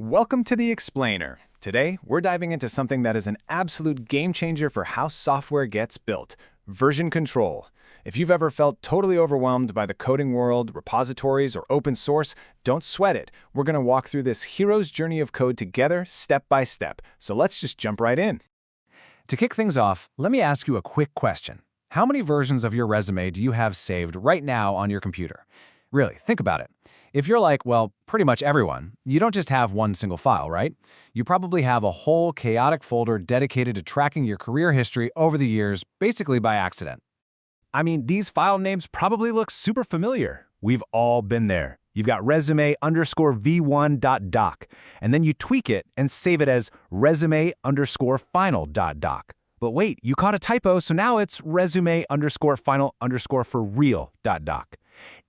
Welcome to The Explainer. Today, we're diving into something that is an absolute game changer for how software gets built: version control. If you've ever felt totally overwhelmed by the coding world, repositories, or open source, don't sweat it. We're going to walk through this hero's journey of code together, step by step. So let's just jump right in. To kick things off, let me ask you a quick question. How many versions of your resume do you have saved right now on your computer? Really, think about it. If you're like, well, pretty much everyone, you don't just have one single file, right? You probably have a whole chaotic folder dedicated to tracking your career history over the years, basically by accident. I mean, these file names probably look super familiar. We've all been there. You've got resume_v1.doc, and then you tweak it and save it as resume_final.doc. But wait, you caught a typo, so now it's resume_final_for-real.doc.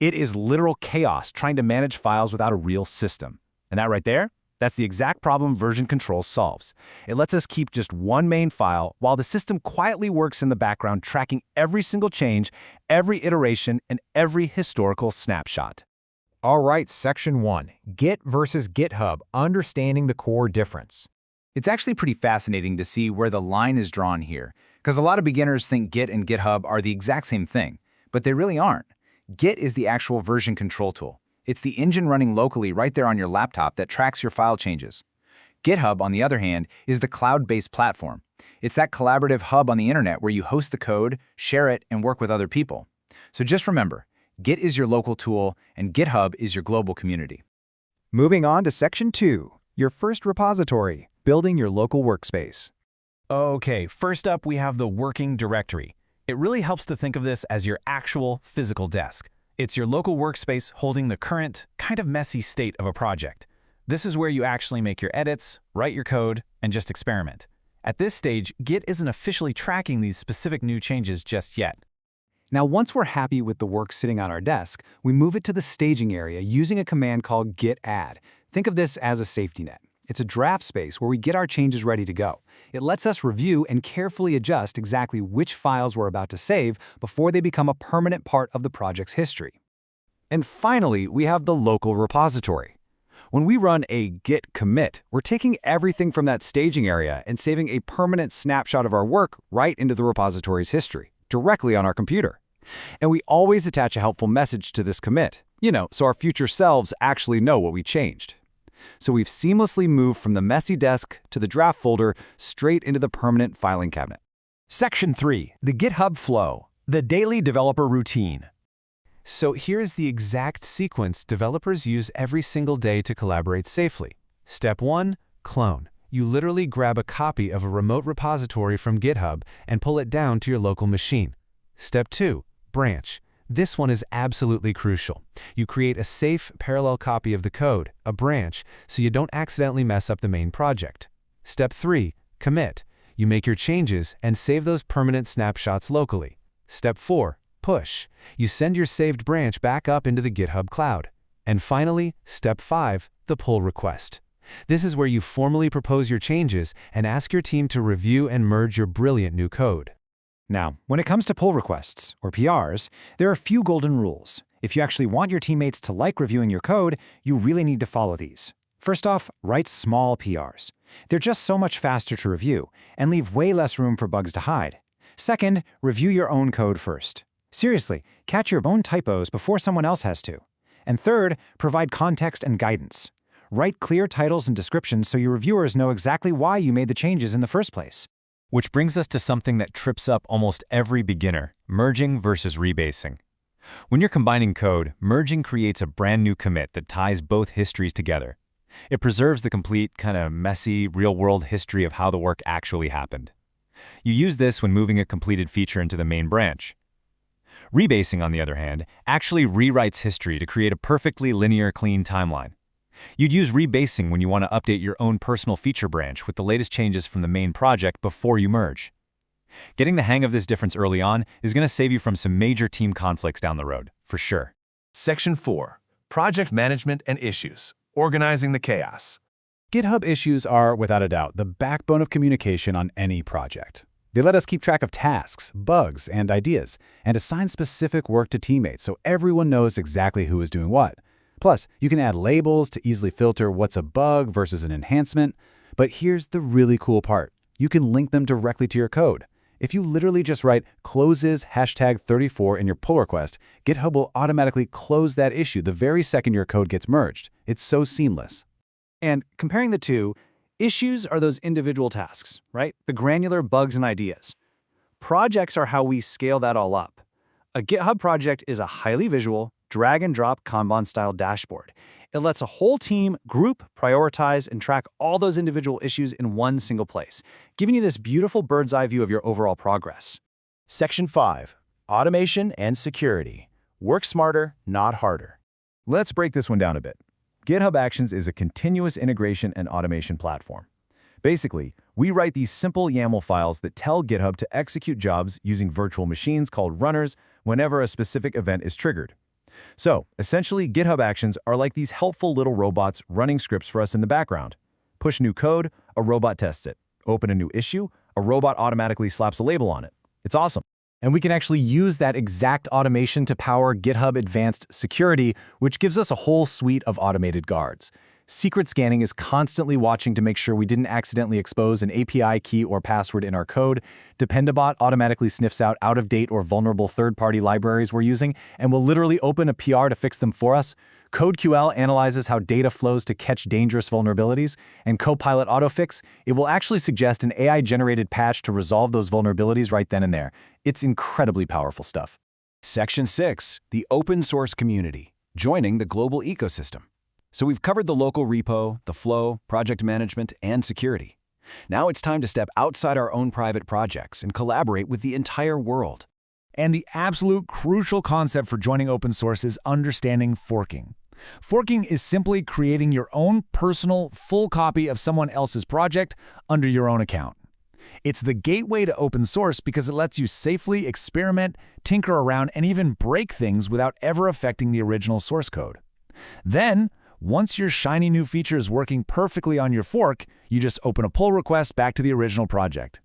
It is literal chaos trying to manage files without a real system. And that right there, that's the exact problem version control solves. It lets us keep just one main file while the system quietly works in the background, tracking every single change, every iteration, and every historical snapshot. All right, Section 1, Git versus GitHub, understanding the core difference. It's actually pretty fascinating to see where the line is drawn here, because a lot of beginners think Git and GitHub are the exact same thing, but they really aren't. Git is the actual version control tool. It's the engine running locally right there on your laptop that tracks your file changes. GitHub, on the other hand, is the cloud-based platform. It's that collaborative hub on the internet where you host the code, share it, and work with other people. So just remember, Git is your local tool, and GitHub is your global community. Moving on to Section 2, your first repository, building your local workspace. Okay, first up we have the working directory. It really helps to think of this as your actual physical desk. It's your local workspace holding the current, kind of messy state of a project. This is where you actually make your edits, write your code, and just experiment. At this stage, Git isn't officially tracking these specific new changes just yet. Now, once we're happy with the work sitting on our desk, we move it to the staging area using a command called git add. Think of this as a safety net. It's a draft space where we get our changes ready to go. It lets us review and carefully adjust exactly which files we're about to save before they become a permanent part of the project's history. And finally, we have the local repository. When we run a git commit, we're taking everything from that staging area and saving a permanent snapshot of our work right into the repository's history, directly on our computer. And we always attach a helpful message to this commit, so our future selves actually know what we changed. So we've seamlessly moved from the messy desk to the draft folder straight into the permanent filing cabinet. Section 3, the GitHub flow, the daily developer routine. So here's the exact sequence developers use every single day to collaborate safely. Step 1, clone. You literally grab a copy of a remote repository from GitHub and pull it down to your local machine. Step 2, branch. This one is absolutely crucial. You create a safe, parallel copy of the code, a branch, so you don't accidentally mess up the main project. Step 3, commit. You make your changes and save those permanent snapshots locally. Step 4, push. You send your saved branch back up into the GitHub cloud. And finally, Step 5, the pull request. This is where you formally propose your changes and ask your team to review and merge your brilliant new code. Now, when it comes to pull requests, or PRs, there are a few golden rules. If you actually want your teammates to like reviewing your code, you really need to follow these. First off, write small PRs. They're just so much faster to review and leave way less room for bugs to hide. Second, review your own code first. Seriously, catch your own typos before someone else has to. And third, provide context and guidance. Write clear titles and descriptions so your reviewers know exactly why you made the changes in the first place. Which brings us to something that trips up almost every beginner: merging versus rebasing. When you're combining code, merging creates a brand new commit that ties both histories together. It preserves the complete, kind of messy, real-world history of how the work actually happened. You use this when moving a completed feature into the main branch. Rebasing, on the other hand, actually rewrites history to create a perfectly linear, clean timeline. You'd use rebasing when you want to update your own personal feature branch with the latest changes from the main project before you merge. Getting the hang of this difference early on is going to save you from some major team conflicts down the road, for sure. Section 4, Project Management and Issues, Organizing the Chaos. GitHub issues are, without a doubt, the backbone of communication on any project. They let us keep track of tasks, bugs, and ideas, and assign specific work to teammates so everyone knows exactly who is doing what. Plus, you can add labels to easily filter what's a bug versus an enhancement. But here's the really cool part. You can link them directly to your code. If you literally just write closes #34 in your pull request, GitHub will automatically close that issue the very second your code gets merged. It's so seamless. And comparing the two, issues are those individual tasks, right? The granular bugs and ideas. Projects are how we scale that all up. A GitHub project is a highly visual, drag-and-drop Kanban-style dashboard. It lets a whole team group, prioritize, and track all those individual issues in one single place, giving you this beautiful bird's-eye view of your overall progress. Section 5. Automation and Security. Work smarter, not harder. Let's break this one down a bit. GitHub Actions is a continuous integration and automation platform. Basically, we write these simple YAML files that tell GitHub to execute jobs using virtual machines called runners whenever a specific event is triggered. So, essentially, GitHub Actions are like these helpful little robots running scripts for us in the background. Push new code, a robot tests it. Open a new issue, a robot automatically slaps a label on it. It's awesome. And we can actually use that exact automation to power GitHub Advanced Security, which gives us a whole suite of automated guards. Secret scanning is constantly watching to make sure we didn't accidentally expose an API key or password in our code. Dependabot automatically sniffs out out-of-date or vulnerable third-party libraries we're using and will literally open a PR to fix them for us. CodeQL analyzes how data flows to catch dangerous vulnerabilities. And Copilot Autofix, it will actually suggest an AI-generated patch to resolve those vulnerabilities right then and there. It's incredibly powerful stuff. Section 6. The Open Source Community. Joining the global ecosystem. So we've covered the local repo, the flow, project management, and security. Now it's time to step outside our own private projects and collaborate with the entire world. And the absolute crucial concept for joining open source is understanding forking. Forking is simply creating your own personal, full copy of someone else's project under your own account. It's the gateway to open source because it lets you safely experiment, tinker around, and even break things without ever affecting the original source code. Then, once your shiny new feature is working perfectly on your fork, you just open a pull request back to the original project.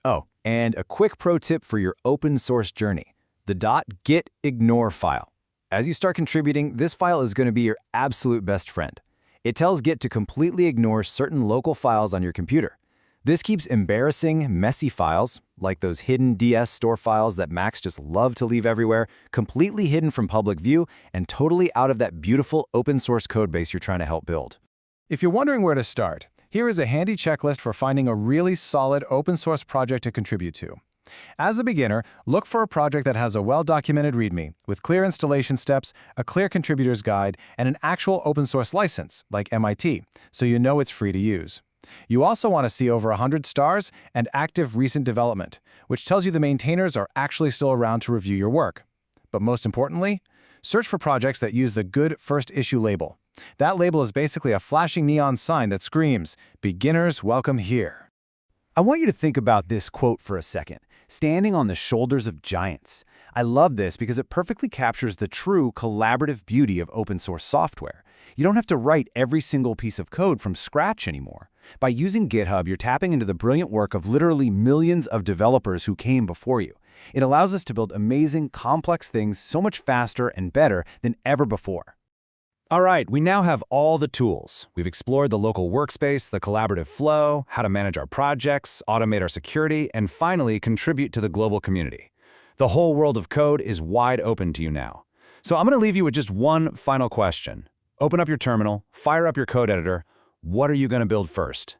Oh, and a quick pro tip for your open source journey, the .gitignore file. As you start contributing, this file is going to be your absolute best friend. It tells Git to completely ignore certain local files on your computer. This keeps embarrassing, messy files, like those hidden DS store files that Macs just love to leave everywhere, completely hidden from public view and totally out of that beautiful open source codebase you're trying to help build. If you're wondering where to start, here is a handy checklist for finding a really solid open source project to contribute to. As a beginner, look for a project that has a well-documented README, with clear installation steps, a clear contributor's guide, and an actual open source license, like MIT, so you know it's free to use. You also want to see over 100 stars and active recent development, which tells you the maintainers are actually still around to review your work. But most importantly, search for projects that use the Good First Issue label. That label is basically a flashing neon sign that screams, "Beginners welcome here." I want you to think about this quote for a second, standing on the shoulders of giants. I love this because it perfectly captures the true collaborative beauty of open source software. You don't have to write every single piece of code from scratch anymore. By using GitHub, you're tapping into the brilliant work of literally millions of developers who came before you. It allows us to build amazing, complex things so much faster and better than ever before. All right, we now have all the tools. We've explored the local workspace, the collaborative flow, how to manage our projects, automate our security, and finally contribute to the global community. The whole world of code is wide open to you now. So I'm going to leave you with just one final question. Open up your terminal, fire up your code editor. What are you going to build first?